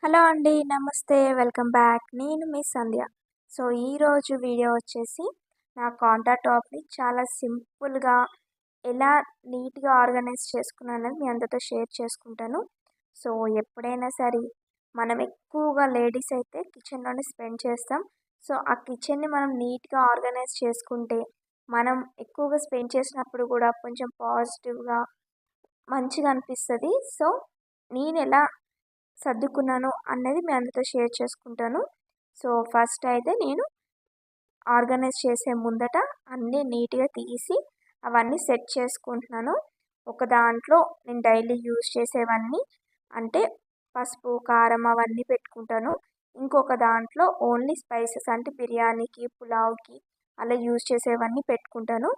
Hello అండి. నమస్తే. Welcome back. నేను మీ సంధ్య. సో, ఈరోజు వీడియో వచ్చేసి నా కాంటాక్ట్ టాప్‌ని చాలా సింపుల్‌గా ఎలా నీట్‌గా ఆర్గనైజ్ చేసుకున్నానని మీ అందరితో షేర్ చేసుకుంటాను. సో, ఎప్పుడైనా సరే మనం ఎక్కువగా లేడీస్ అయితే కిచెన్‌లోనే స్పెండ్ చేస్తాం. సో, ఆ కిచెన్‌ని మనం నీట్‌గా ఆర్గనైజ్ చేసుకుంటే మనం ఎక్కువగా స్పెండ్ చేసినప్పుడు కూడా కొంచెం పాజిటివ్‌గా మంచిగా అనిపిస్తది. సో, నేనెలా సర్దుకున్నాను అన్నది మీ అందరితో షేర్ చేసుకుంటాను. సో, ఫస్ట్ అయితే నేను ఆర్గనైజ్ చేసే ముందట అన్నీ నీట్‌గా తీసి అవన్నీ సెట్ చేసుకుంటున్నాను. ఒక దాంట్లో నేను డైలీ యూజ్ చేసేవన్నీ అంటే పసుపు, కారం అవన్నీ పెట్టుకుంటాను. ఇంకొక దాంట్లో ఓన్లీ స్పైసెస్ అంటే బిర్యానీకి, పులావ్‌కి అలా యూజ్ చేసేవన్నీ పెట్టుకుంటాను.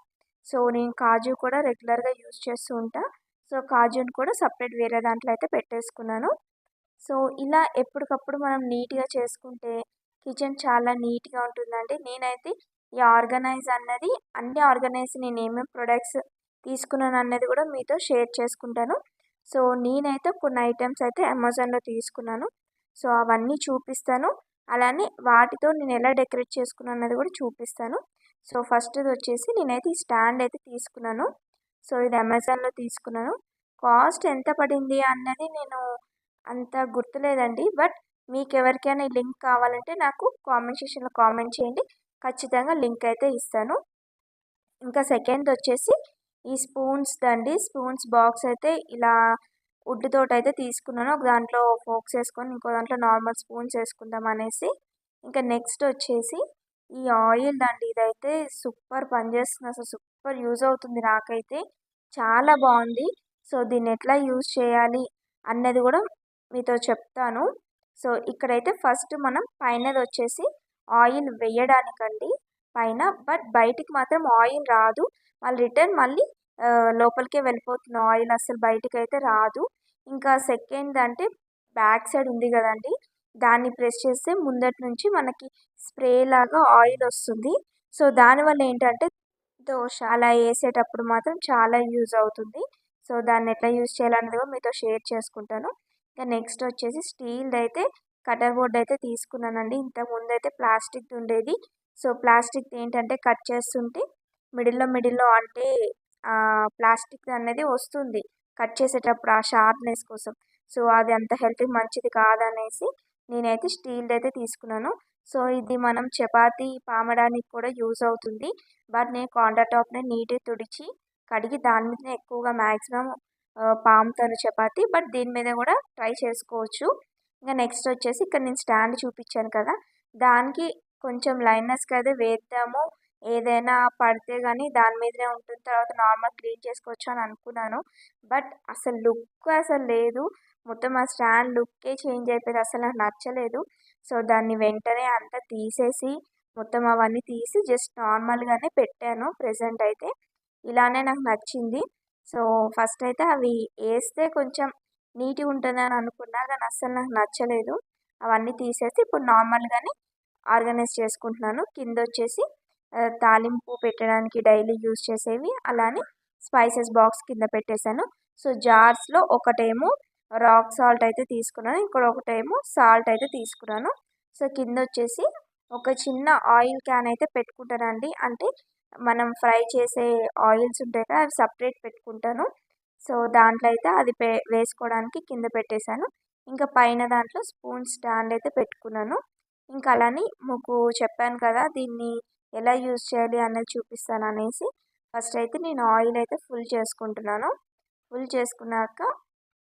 సో, నేను కాజు కూడా రెగ్యులర్‌గా యూజ్ చేస్తూ ఉంటా. సో, కాజుని కూడా సెపరేట్ వేరే దాంట్లో అయితే పెట్టేసుకున్నాను. సో, ఇలా ఎప్పటికప్పుడు మనం నీట్‌గా చేసుకుంటే కిచెన్ చాలా నీట్‌గా ఉంటుందండి. నేనైతే ఈ ఆర్గనైజ్ అన్నది అన్ని ఆర్గనైజ్ నేను ఏమేమి ప్రొడక్ట్స్ తీసుకున్నానన్నది కూడా మీతో షేర్ చేసుకుంటాను. సో, నేనైతే కొన్ని ఐటెమ్స్ అయితే అమెజాన్‌లో తీసుకున్నాను. సో, అవన్నీ చూపిస్తాను. అలానే వాటితో నేను ఎలా డెకరేట్ చేసుకున్నానన్నది కూడా చూపిస్తాను. సో, ఫస్ట్‌ది వచ్చేసి నేనైతే ఈ స్టాండ్ అయితే తీసుకున్నాను. సో, ఇది అమెజాన్‌లో తీసుకున్నాను. కాస్ట్ ఎంత పడింది అన్నది నేను అంత గుర్తులేదండి. బట్ మీకెవరికైనా ఈ లింక్ కావాలంటే నాకు కామెంట్ సెక్షన్‌లో కామెంట్ చేయండి. ఖచ్చితంగా లింక్ అయితే ఇస్తాను. ఇంకా సెకండొచ్చేసి ఈ స్పూన్స్‌దండి. స్పూన్స్ బాక్స్ అయితే ఇలా వుడ్ తోటయితే తీసుకున్నాను. ఒక దాంట్లో ఫోర్క్స్ ఏసుకొని, ఇంకో దాంట్లో నార్మల్ స్పూన్స్ ఏసుకుందాం అనేసి. ఇంకా నెక్స్ట్ వచ్చేసి ఈ ఆయిల్‌దండి. ఇదైతే సూపర్ పనిచేస్తుంది. అసలు సూపర్ యూజ్ అవుతుంది నాకైతే. చాలా బావుంది. సో, దీన్నెట్లా యూజ్ చేయాలి అన్నది గూడా మీతో చెప్తాను. సో, ఇక్కడైతే ఫస్ట్ మనం పైనదొచ్చేసి ఆయిల్ వెయ్యడానికండి పైన. బట్ బయటికి మాత్రం ఆయిల్ రాదు. మళ్ళీ లోపలికే వెళ్ళిపోతుంది ఆయిల్ అస్సలు బయటికైతే రాదు. ఇంకా సెకండ్ బ్యాక్ సైడ్ ఉంది గదండీ! దాన్ని ప్రెస్ చేస్తే ముందటి నుంచి మనకి స్ప్రే లాగా ఆయిలొస్తుంది. సో, దానివల్ల ఏంటంటే దోస అలా ఏసేటప్పుడు మాత్రం చాలా యూజ్ అవుతుంది. సో, దాన్నెట్లా యూజ్ చేయాలన్నది కూడా మీతో షేర్ చేసుకుంటాను. ఇక నెక్స్ట్ వచ్చేసి స్టీల్‌దయితే కటర్ బోర్డ్ అయితే తీసుకున్నానండి. ఇంతకుముందయితే ప్లాస్టిక్‌ది ఉండేది. సో, ప్లాస్టిక్‌ది ఏంటంటే కట్ చేస్తుంటే మిడిల్‌లో అంటే ప్లాస్టిక్‌ది అనేది వస్తుంది. కట్ చేసేటప్పుడు ఆ షార్ప్‌నెస్ కోసం. సో, అది అంత హెల్త్‌కి మంచిది కాదనేసి నేనైతే స్టీల్‌దయితే తీసుకున్నాను. సో, ఇది మనం చపాతీ పామడానికి కూడా యూజ్ అవుతుంది. బట్ నేను కౌంటర్ టాప్‌ని నీట్‌గా తుడిచి, కడిగి దాని మీదనే ఎక్కువగా మాక్సిమం పాముతాను చపాతీ. బట్ దీని మీద కూడా ట్రై చేసుకోవచ్చు. ఇంక నెక్స్ట్ వచ్చేసి ఇక్కడ నేను స్టాండ్ చూపించాను కదా! దానికి కొంచెం లైనెస్‌గా అయితే వేద్దాము. ఏదైనా పడితే గానీ దాని మీదనే ఉంటుంది. తర్వాత నార్మల్ క్లీన్ చేసుకోవచ్చు అని అనుకున్నాను. బట్ అసలు లుక్ అసలు లేదు. మొత్తం ఆ స్టాండ్ లుక్కే చేంజ్ అయిపోయింది. అసలు నాకు నచ్చలేదు. సో, దాన్ని వెంటనే అంతా తీసేసి మొత్తం అవన్నీ తీసి జస్ట్ నార్మల్‌గానే పెట్టాను ప్రెజెంట్ అయితే. ఇలానే నాకు నచ్చింది. సో, ఫస్ట్ అయితే అవి ఏస్తే కొంచెం నీట్‌గా ఉంటదని అనుకున్నా. కానీ అస్సలు నాకు నచ్చలేదు. అవన్నీ తీసేసి ఇప్పుడు నార్మల్‌గానే ఆర్గనైజ్ చేసుకుంటున్నాను. కిందొచ్చేసి తాలింపు పెట్టడానికి డైలీ యూజ్ చేసేవి. అలానే స్పైసెస్ బాక్స్ కింద పెట్టేశాను. సో, జార్స్‌లో ఒకటేమో రాక్ సాల్ట్ అయితే తీసుకున్నాను. ఇంకొకటేమో సాల్ట్ అయితే తీసుకున్నాను. సో, కిందొచ్చేసి ఒక చిన్న ఆయిల్ క్యాన్ అయితే పెట్టుకుంటానండి. అంటే మనం ఫ్రై చేసే ఆయిల్స్ ఉంటాయి కదా! అవి సెపరేట్ పెట్టుకుంటాను. సో, దాంట్లో అయితే అది వేసుకోవడానికి కింద పెట్టేశాను. ఇంకా పైన దాంట్లో స్పూన్ స్టాండ్ అయితే పెట్టుకున్నాను. ఇంకా అలానే మీకు చెప్పాను కదా! దీన్ని ఎలా యూజ్ చేయాలి అన్నది చూపిస్తాననేసి. ఫస్ట్ అయితే నేను ఆయిల్ అయితే ఫుల్ చేసుకుంటున్నాను. ఫుల్ చేసుకున్నాక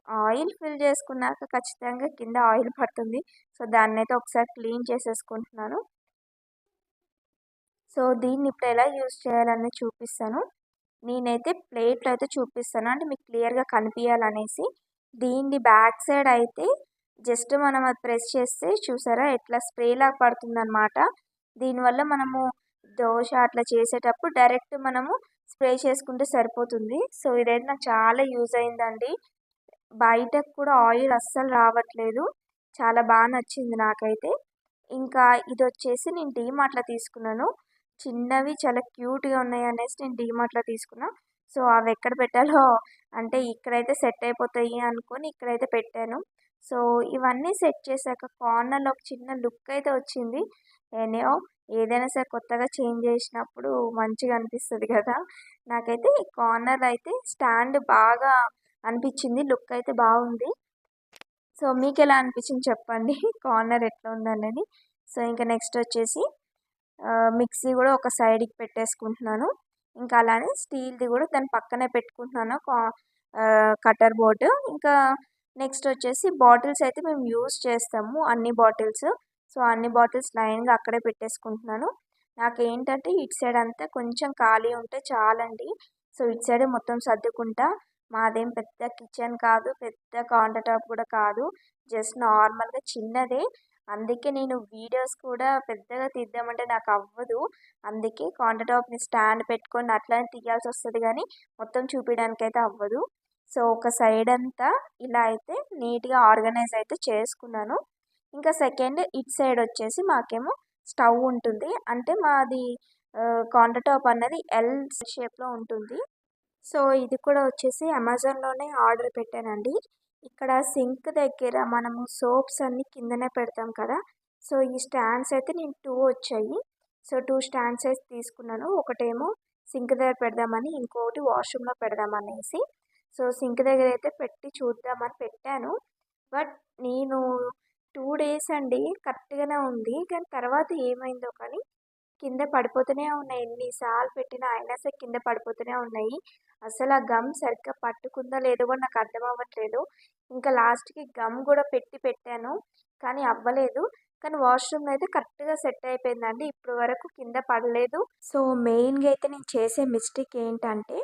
ఆయిల్ ఫిల్ చేసుకున్నాక ఖచ్చితంగా కింద ఆయిల్ పడుతుంది. సో, దాన్నైతే ఒకసారి క్లీన్ చేసేసుకుంటున్నాను. సో, దీన్ని ఇప్పుడు ఎలా యూజ్ చేయాలనేది చూపిస్తాను. నేనైతే ప్లేట్‌లో అయితే చూపిస్తాను. అంటే మీకు క్లియర్‌గా కనిపియాలనేసి. దీన్ని బ్యాక్ సైడ్ అయితే జస్ట్ మనం అది ప్రెస్ చేస్తే చూసారా ఎట్లా స్ప్రేలాగా పడుతుందనమాట. దీనివల్ల మనము దోస అట్లా చేసేటప్పుడు డైరెక్ట్ మనము స్ప్రే చేసుకుంటే సరిపోతుంది. సో, ఇదైతే నాకు చాలా యూజ్ అయిందండి. బయటకు కూడా ఆయిల్ అస్సలు రావట్లేదు. చాలా నచ్చింది నాకైతే. ఇంకా ఇదొచ్చేసి నేను డీమార్ట్‌లో తీసుకున్నాను. చిన్నవి చాలా క్యూట్‌గా ఉన్నాయనేసి నేను డీమార్ట్‌లో తీసుకున్నా. సో, అవెక్కడ పెట్టాలో అంటే ఇక్కడైతే సెట్ అయిపోతాయి అనుకోని ఇక్కడైతే పెట్టాను. సో ఇవన్నీ సెట్ చేశాక కార్నర్లో ఒక చిన్న లుక్ అయితే వచ్చింది. ఎనీహౌ ఏదైనా సరే కొత్తగా చేంజ్ చేసినప్పుడు మంచిగా అనిపిస్తుంది కదా! నాకైతే ఈ కార్నర్ అయితే స్టాండ్ బాగా అనిపించింది. లుక్ అయితే బాగుంది. సో మీకెలా అనిపించింది చెప్పండి. కార్నర్ ఎట్లా ఉందనేది. సో ఇంకా నెక్స్ట్ వచ్చేసి మిక్సీ కూడా ఒక సైడ్కి పెట్టేసుకుంటున్నాను. ఇంకా అలానే స్టీల్ది కూడా దాని పక్కనే పెట్టుకుంటున్నాను కటర్ బోర్డు. ఇంకా నెక్స్ట్ వచ్చేసి బాటిల్స్ అయితే మేము యూస్ చేస్తాము అన్ని బాటిల్స్. సో అన్ని బాటిల్స్ లైన్గా అక్కడే పెట్టేసుకుంటున్నాను. నాకేంటంటే ఇటు సైడ్ అంతా కొంచెం ఖాళీ ఉంటే చాలండి. సో ఇటు సైడే మొత్తం సర్దుకుంటా. మాదేం పెద్ద కిచెన్ కాదు, పెద్ద కౌంటర్ టాప్ కూడా కాదు, జస్ట్ నార్మల్గా చిన్నదే. అందుకే నేను వీడియోస్ కూడా పెద్దగా తీద్దామంటే నాకు అవ్వదు. అందుకే కౌంటర్ టాప్ని స్టాండ్ పెట్టుకొని అట్లానే తీయాల్సి వస్తుంది కానీ మొత్తం చూపించడానికి అయితే అవ్వదు. సో ఒక సైడ్ అంతా ఇలా అయితే నీట్గా ఆర్గనైజ్ అయితే చేసుకున్నాను. ఇంకా సెకండ్ ఇటు సైడ్ వచ్చేసి మాకేమో స్టవ్ ఉంటుంది. అంటే మాది కౌంటర్ టాప్ అన్నది ఎల్ షేప్లో ఉంటుంది. సో ఇది కూడా వచ్చేసి అమెజాన్లోనే ఆర్డర్ పెట్టానండి. ఇక్కడ సింక్ దగ్గర మనము సోప్స్ అన్నీ కిందనే పెడతాం కదా! సో ఈ స్టాండ్స్ అయితే నేను 2 వచ్చాయి. సో 2 స్టాండ్స్ అయితే తీసుకున్నాను. ఒకటేమో సింక్ దగ్గర పెడదామని, ఇంకొకటి వాష్రూమ్లో పెడదామనేసి. సో సింక్ దగ్గర అయితే పెట్టి చూద్దామని పెట్టాను. బట్ నేను 2 డేస్ అండి కరెక్ట్గానే ఉంది. కానీ తర్వాత ఏమైందో కానీ కింద పడిపోతూనే ఉన్నాయి. ఎన్నిసార్లు పెట్టినా అయినా సరే కింద పడిపోతూనే ఉన్నాయి. అసలు ఆ గమ్ సరిగ్గా పట్టుకుందో లేదో కూడా నాకు అర్థం అవ్వట్లేదు. ఇంకా లాస్ట్‌కి గమ్ కూడా పెట్టాను. కానీ అవ్వలేదు. కానీ వాష్‌రూమ్‌లో అయితే కరెక్ట్‌గా సెట్ అయిపోయిందండి. ఇప్పటి వరకు కింద పడలేదు. సో మెయిన్‌గా అయితే నేను చేసే మిస్టేక్ ఏంటంటే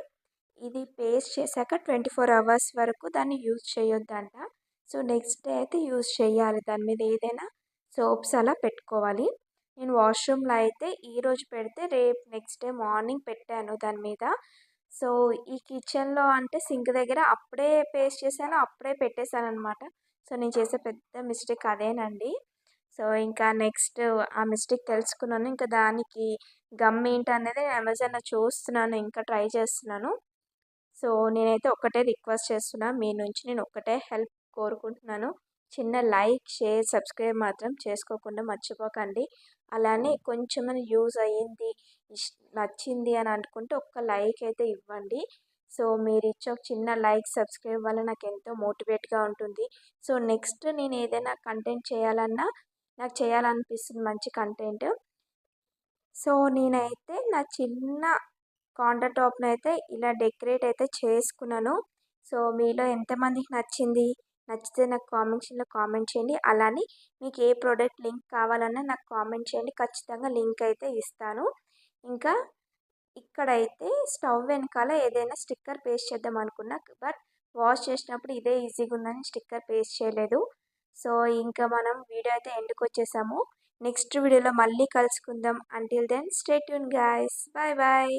ఇది పేస్ట్ చేశాక 24 అవర్స్ వరకు దాన్ని యూజ్ చేయొద్దంట. సో నెక్స్ట్ డే అయితే యూజ్ చేయాలి. దాని మీద ఏదైనా సోప్స్ అలా పెట్టుకోవాలి. నేను వాష్రూమ్లో అయితే ఈరోజు పెడితే రేపు నెక్స్ట్ డే మార్నింగ్ పెట్టాను దాని మీద. సో ఈ కిచెన్లో అంటే సింక్ దగ్గర అప్పుడే పేస్ట్ చేశాను, అప్పుడే పెట్టేశాను అనమాట. సో నేను చేసే పెద్ద మిస్టేక్ అదేనండి. సో ఇంకా నెక్స్ట్ ఆ మిస్టేక్ తెలుసుకున్నాను. ఇంకా దానికి గమ్ ఏంటనేది అమెజాన్లో చూస్తున్నాను, ఇంకా ట్రై చేస్తున్నాను. సో నేనైతే ఒక్కటే రిక్వెస్ట్ చేస్తున్నా, మీ నుంచి నేను ఒక్కటే హెల్ప్ కోరుకుంటున్నాను. చిన్న లైక్, షేర్, సబ్స్క్రైబ్ మాత్రం చేసుకోకుండా మర్చిపోకండి. అలానే కొంచెమైనా యూజ్ అయ్యింది, నచ్చింది అని అనుకుంటే ఒక్క లైక్ అయితే ఇవ్వండి. సో మీరు ఇచ్చే ఒక చిన్న లైక్, సబ్స్క్రైబ్ వల్ల నాకు ఎంతో మోటివేట్గా ఉంటుంది. సో నెక్స్ట్ నేను ఏదైనా కంటెంట్ చేయాలన్నా నాకు చేయాలనిపిస్తుంది మంచి కంటెంట్. సో నేనైతే నా చిన్న కౌంటర్ టాప్‌ని అయితే ఇలా డెకరేట్ అయితే చేసుకున్నాను. సో మీలో ఎంతమందికి నచ్చింది? నచ్చితే నాకు కామెంట్స్‌లో కామెంట్ చేయండి. అలానే మీకు ఏ ప్రోడక్ట్ లింక్ కావాలన్నా నాకు కామెంట్ చేయండి. ఖచ్చితంగా లింక్ అయితే ఇస్తాను. ఇంకా ఇక్కడైతే స్టవ్ వెనకాల ఏదైనా స్టిక్కర్ పేస్ట్ చేద్దాం అనుకున్నా. బట్ వాష్ చేసినప్పుడు ఇదే ఈజీగా ఉందని స్టిక్కర్ పేస్ట్ చేయలేదు. సో ఇంకా మనం వీడియో అయితే ఎండ్‌కి వచ్చేసాము. నెక్స్ట్ వీడియోలో మళ్ళీ కలుసుకుందాం. Until then stay tune guys. Bye bye.